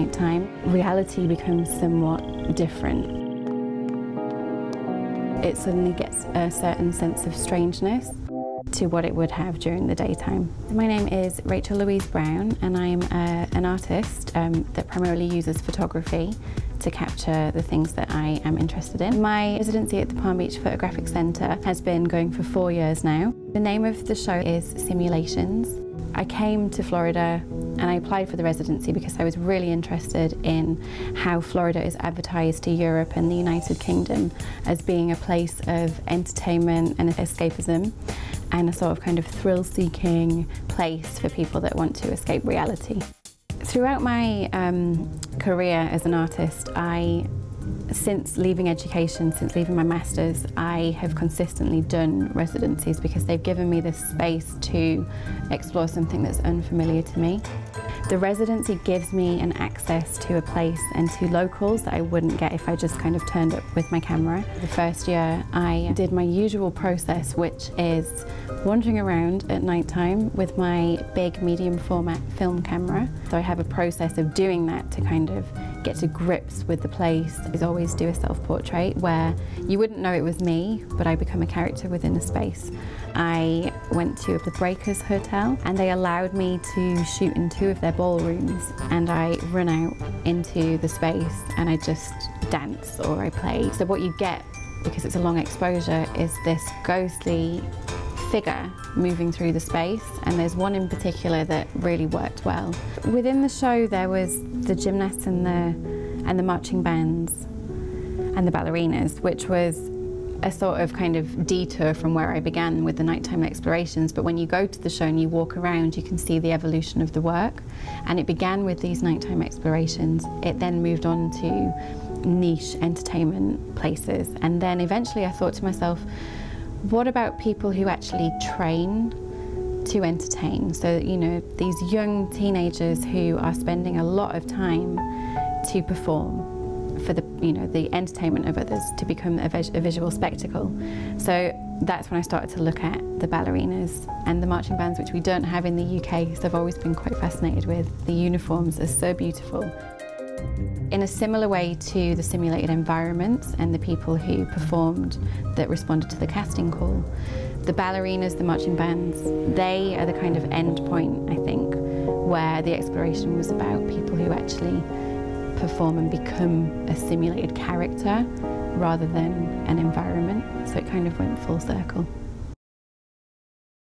night time, reality becomes somewhat different. It suddenly gets a certain sense of strangeness to what it would have during the daytime. My name is Rachel Louise Brown, and I'm an artist that primarily uses photography to capture the things that I am interested in. My residency at the Palm Beach Photographic Centre has been going for 4 years now. The name of the show is Simulations. I came to Florida and I applied for the residency because I was really interested in how Florida is advertised to Europe and the United Kingdom as being a place of entertainment and escapism, and a sort of kind of thrill-seeking place for people that want to escape reality. Throughout my career as an artist, since leaving education, since leaving my master's, I have consistently done residencies because they've given me this space to explore something that's unfamiliar to me. The residency gives me an access to a place and to locals that I wouldn't get if I just kind of turned up with my camera. The first year I did my usual process, which is wandering around at night time with my big medium format film camera. So I have a process of doing that to kind of get to grips with the place. I always do a self-portrait where you wouldn't know it was me, but I become a character within the space. I went to the Breakers Hotel and they allowed me to shoot in 2 of their ballrooms, and I run out into the space and I just dance or I play. So what you get, because it's a long exposure, is this ghostly figure moving through the space, and there's one in particular that really worked well. Within the show there was the gymnasts and the marching bands and the ballerinas, which was a sort of kind of detour from where I began with the nighttime explorations. But when you go to the show and you walk around, you can see the evolution of the work. And it began with these nighttime explorations. It then moved on to niche entertainment places. And then eventually I thought to myself, what about people who actually train to entertain? So, you know, these young teenagers who are spending a lot of time to perform for the, you know, the entertainment of others, to become a visual spectacle. So that's when I started to look at the ballerinas and the marching bands, which we don't have in the UK, so I've always been quite fascinated with. The uniforms are so beautiful. In a similar way to the simulated environments and the people who performed that responded to the casting call, the ballerinas, the marching bands, they are the kind of end point, I think, where the exploration was about people who actually perform and become a simulated character rather than an environment. So it kind of went full circle.